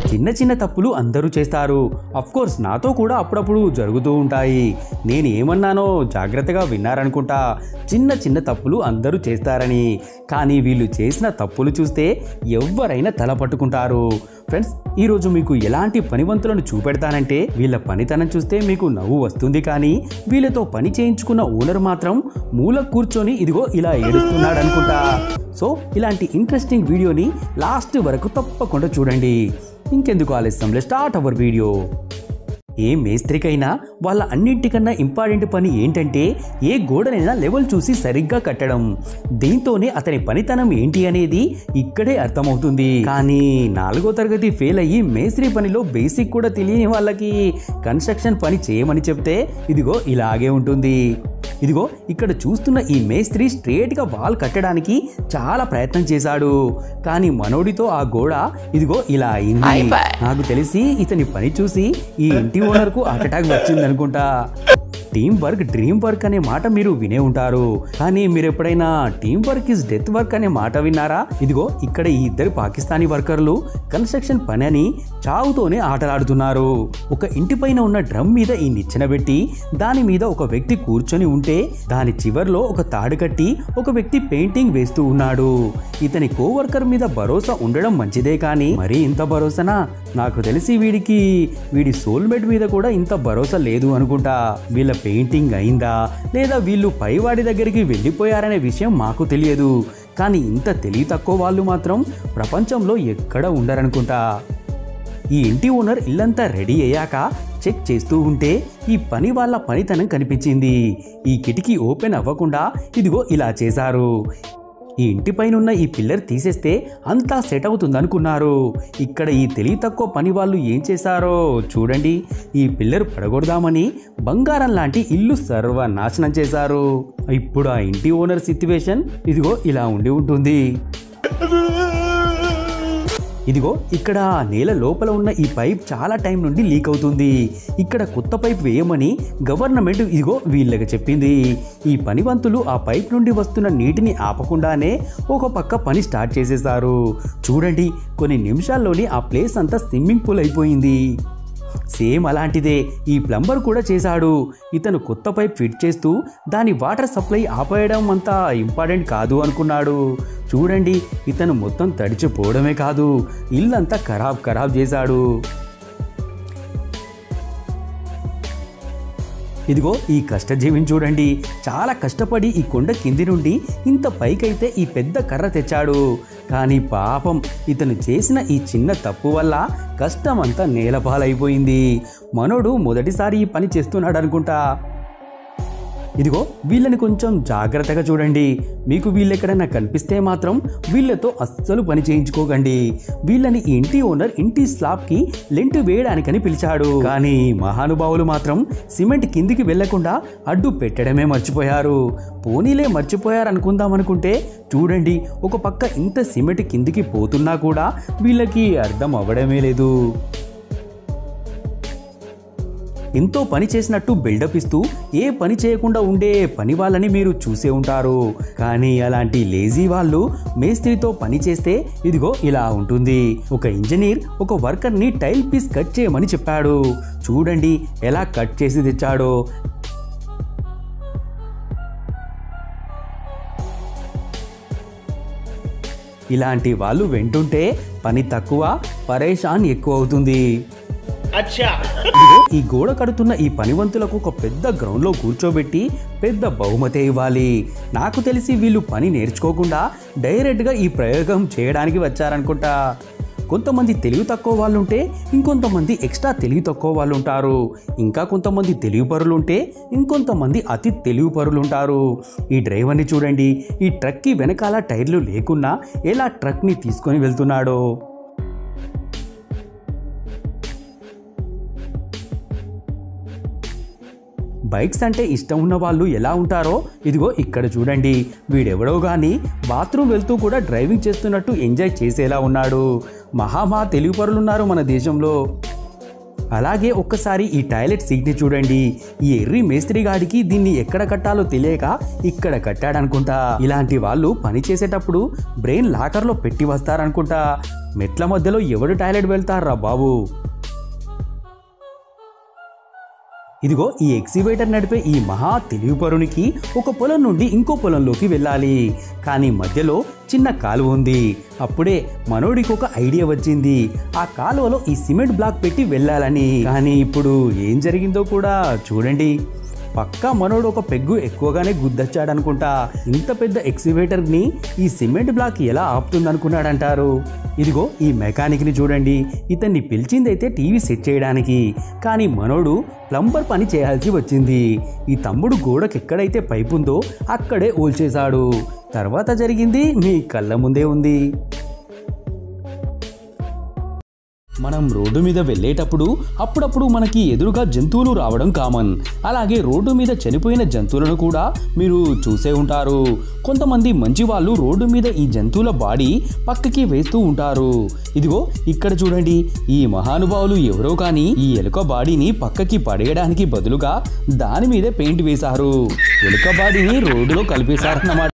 చిన్న చిన్న తప్పులు అందరూ చేస్తారు. కోర్స్ నాతో కూడా అప్పుడప్పుడు జరుగుతూ ఉంటాయి. నేను ఏమన్నానో జాగ్రత్తగా విన్నారనుకుంటా. చిన్న చిన్న తప్పులు అందరూ చేస్తారని. కానీ వీళ్ళు చేసిన తప్పులు చూస్తే ఎవరైనా తల పట్టుకుంటారు. ఫ్రెండ్స్, ఈరోజు మీకు ఎలాంటి పనివంతులను చూపెడతానంటే వీళ్ళ పనితనం చూస్తే మీకు నవ్వు వస్తుంది. కానీ వీళ్ళతో పని చేయించుకున్న ఓనర్ మాత్రం మూల కూర్చొని ఇదిగో ఇలా ఏడుస్తున్నాడు అనుకుంటా. సో ఇలాంటి ఇంట్రెస్టింగ్ వీడియోని లాస్ట్ వరకు తప్పకుండా చూడండి. ఇంకెందుకు ఆలస్యం, లెట్స్ స్టార్ట్ అవర్ వీడియో. ఏ మేస్త్రికైనా వాళ్ళ అన్నింటికన్నా ఇంపార్టెంట్ పని ఏంటంటే ఏ గోడనైనా లెవెల్ చూసి సరిగ్గా కట్టడం. దీంతోనే అతని పనితనం ఏంటి అనేది ఇక్కడే అర్థమవుతుంది. కానీ 4వ తరగతి ఫెయిల్ అయ్యి మేస్త్రి పనిలో బేసిక్ కూడా తెలియని వాళ్ళకి కన్స్ట్రక్షన్ పని చేయమని చెప్తే ఇదిగో ఇలాగే ఉంటుంది. ఇదిగో ఇక్కడ చూస్తున్న ఈ మేస్త్రి స్ట్రేట్గా వాల్ కట్టడానికి చాలా ప్రయత్నం చేశాడు. కానీ మనోడితో ఆ గోడ ఇదిగో ఇలా అయింది. నాకు తెలిసి ఇతని పని చూసి ఈ ఇంటి ఓనర్కు హార్ట్ అటాక్ వచ్చింది అనుకుంటా. టీమ్ వర్క్ డ్రీమ్ వర్క్ అనే మాట మీరు వినే ఉంటారు. కానీ మీరు ఎప్పుడైనా team work is death work అనే మాట విన్నారా? ఇదిగో ఇక్కడ ఈ ఇద్దరు పాకిస్తానీ వర్కర్లు కన్స్ట్రక్షన్ పని అని చావుతోనే ఆటలాడుతున్నారు. ఒక ఇంటి పైన ఉన్న డ్రమ్ మీద ఈ నిచ్చెన పెట్టి దాని మీద ఒక వ్యక్తి కూర్చొని ఉంటే దాని చివర్లో ఒక తాడు కట్టి ఒక వ్యక్తి పెయింటింగ్ వేస్తూ ఉన్నాడు. ఇతని కోవర్కర్ మీద భరోసా ఉండడం మంచిదే, కానీ మరీ ఇంత భరోసానా? నాకు తెలిసి వీడి సోల్మేట్ మీద కూడా ఇంత భరోసా లేదు అనుకుంటా. వీళ్ళ పెయింటింగ్ అయిందా లేదా వీళ్ళు పైవాడి దగ్గరికి వెళ్ళిపోయారనే విషయం మాకు తెలియదు. కానీ ఇంత తెలివి తక్కువ వాళ్ళు మాత్రం ప్రపంచంలో ఎక్కడ ఉండరనుకుంటా. ఈ ఇంటి ఓనర్ ఇల్లంతా రెడీ అయ్యాక చెక్ చేస్తూ ఉంటే ఈ పని వాళ్ళ పనితనం కనిపించింది. ఈ కిటికీ ఓపెన్ అవ్వకుండా ఇదిగో ఇలా చేశారు. ఈ ఇంటిపైనున్న ఈ పిల్లర్ తీసేస్తే అంతా సెట్ అవుతుందనుకున్నారు. ఇక్కడ ఈ తెలివి తక్కువ పని వాళ్ళు ఏం చేశారో చూడండి. ఈ పిల్లర్ పడగొడదామని బంగారం లాంటి ఇల్లు సర్వనాశనం చేశారు. ఇప్పుడు ఆ ఇంటి ఓనర్ సిచ్యువేషన్ ఇదిగో ఇలా ఉండి ఉంటుంది. ఇదిగో ఇక్కడ నేల లోపల ఉన్న ఈ పైప్ చాలా టైం నుండి లీక్ అవుతుంది. ఇక్కడ కొత్త పైప్ వేయమని గవర్నమెంట్ ఇదిగో వీళ్ళకి చెప్పింది. ఈ పనివంతులు ఆ పైప్ నుండి వస్తున్న నీటిని ఆపకుండానే ఒక పక్క పని స్టార్ట్ చేసేశారు. చూడండి, కొన్ని నిమిషాల్లోనే ఆ ప్లేస్ అంతా స్విమ్మింగ్ పూల్ అయిపోయింది. సేమ్ అలాంటిదే ఈ ప్లంబర్ కూడా చేశాడు. ఇతను కొత్త పైప్ ఫిట్ చేస్తూ దాని వాటర్ సప్లై ఆపేయడం అంత ఇంపార్టెంట్ కాదు అనుకున్నాడు. చూడండి, ఇతను మొత్తం తడిచిపోవడమే కాదు ఇల్లంతా ఖరాబ్ చేశాడు. ఇదిగో ఈ కష్టజీవిని చూడండి, చాలా కష్టపడి ఈ కొండ కింది నుండి ఇంత పైకైతే ఈ పెద్ద కర్ర తెచ్చాడు. కానీ పాపం ఇతను చేసిన ఈ చిన్న తప్పు వల్ల కష్టం అంతా నేలపాలైపోయింది. మనోడు మొదటిసారి ఈ పని చేస్తున్నాడు అనుకుంటా. ఇదిగో వీళ్ళని కొంచెం జాగ్రత్తగా చూడండి. మీకు వీళ్ళెక్కడైనా కనిపిస్తే మాత్రం వీళ్ళతో అస్సలు పని చేయించుకోకండి. వీళ్ళని ఈ ఇంటి ఓనర్ ఇంటి స్లాబ్కి లెంట్ వేయడానికని పిలిచాడు. కానీ మహానుభావులు మాత్రం సిమెంట్ కిందికి వెళ్లకుండా అడ్డు పెట్టడమే మర్చిపోయారు. పోనీలే మర్చిపోయారనుకుందాం అనుకుంటే చూడండి, ఒక పక్క ఇంత సిమెంట్ కిందికి పోతున్నా కూడా వీళ్ళకి అర్థం అవ్వడమే లేదు. ఎంతో పని చేసినట్టు బిల్డప్ ఇస్తూ ఏ పని చేయకుండా ఉండే పని వాళ్ళని మీరు చూసే ఉంటారు. కానీ అలాంటి లేజీ వాళ్ళు మేస్త్రితో పని చేస్తే ఇదిగో ఇలా ఉంటుంది. ఒక ఇంజనీర్ ఒక వర్కర్ని టైల్ పీస్ కట్ చేయమని చెప్పాడు. చూడండి ఎలా కట్ చేసి తెచ్చాడో. ఇలాంటి వాళ్ళు వెంటుంటే పని తక్కువ, పరేషాన్ ఎక్కువ అవుతుంది. ఈ గోడ కడుతున్న ఈ పనివంతులకు ఒక పెద్ద గ్రౌండ్ లో కూర్చోబెట్టి పెద్ద బహుమతి ఇవ్వాలి. నాకు తెలిసి వీళ్ళు పని నేర్చుకోకుండా డైరెక్ట్ గా ఈ ప్రయోగం చేయడానికి వచ్చారనుకుంటా. కొంతమంది తెలివి తక్కువ వాళ్ళు ఉంటే ఇంకొంతమంది ఎక్స్ట్రా తెలివి తక్కువ వాళ్ళు ఉంటారు. ఇంకా కొంతమంది తెలివి పరులు ఉంటే ఇంకొంతమంది అతి తెలివి పరులు ఉంటారు. ఈ డ్రైవర్ని చూడండి, ఈ ట్రక్కి వెనకాల టైర్లు లేకున్నా ఎలా ట్రక్ని తీసుకొని వెళ్తున్నాడో. బైక్స్ అంటే ఇష్టం ఉన్న వాళ్ళు ఎలా ఉంటారో ఇదిగో ఇక్కడ చూడండి. వీడెవడో కానీ బాత్రూమ్ వెళ్తూ కూడా డ్రైవింగ్ చేస్తున్నట్టు ఎంజాయ్ చేసేలా ఉన్నాడు. మహా తెలివి పరులు ఉన్నారు మన దేశంలో. అలాగే ఒక్కసారి ఈ టాయిలెట్ సీట్ని చూడండి. ఈ ఎర్రి మేస్త్రి గాడికి దీన్ని ఎక్కడ కట్టాలో తెలియక ఇక్కడ కట్టాడనుకుంటా. ఇలాంటి వాళ్ళు పని చేసేటప్పుడు బ్రెయిన్ లాకర్లో పెట్టి వస్తారనుకుంటా. మెట్ల మధ్యలో ఎవడు టాయిలెట్ వెళ్తారా బాబు. ఇదిగో ఈ ఎక్సివేటర్ నడిపే ఈ మహా తెలివిపరునికి ఒక పొలం నుండి ఇంకో పొలంలోకి వెళ్ళాలి. కానీ మధ్యలో చిన్న కాలువ ఉంది. అప్పుడే మనోడికి ఒక ఐడియా వచ్చింది. ఆ కాలువలో ఈ సిమెంట్ బ్లాక్ పెట్టి వెళ్ళాలని. కానీ ఇప్పుడు ఏం జరిగిందో కూడా చూడండి. పక్కా మనోడు ఒక పెగ్గు ఎక్కువగానే గుద్దొచ్చాడనుకుంటా. ఇంత పెద్ద ఎక్సివేటర్ని ఈ సిమెంట్ బ్లాక్ ఎలా ఆపుతుందనుకున్నాడంటారు. ఇదిగో ఈ మెకానిక్ని చూడండి. ఇతన్ని పిలిచిందైతే టీవీ సెట్ చేయడానికి, కానీ మనోడు ప్లంబర్ పని చేయాల్సి వచ్చింది. ఈ తమ్ముడు గోడకు ఎక్కడైతే పైపు ఉందో అక్కడే ఊల్చేశాడు. తర్వాత జరిగింది మీ కళ్ళ ముందే ఉంది. మనం రోడ్డు మీద వెళ్ళేటప్పుడు అప్పుడప్పుడు మనకి ఎదురుగా జంతువులు రావడం కామన్. అలాగే రోడ్డు మీద చనిపోయిన జంతువులను కూడా మీరు చూసే ఉంటారు. కొంతమంది మంచి వాళ్ళు రోడ్డు మీద ఈ జంతువుల బాడీ పక్కకి వేస్తూ ఉంటారు. ఇదిగో ఇక్కడ చూడండి, ఈ మహానుభావులు ఎవరో కానీ ఈ ఎలుక బాడీని పక్కకి పడేయడానికి బదులుగా దాని మీద పెయింట్ వేశారు. ఎలుక బాడీని రోడ్డులో కలిపేశారన్నమాట.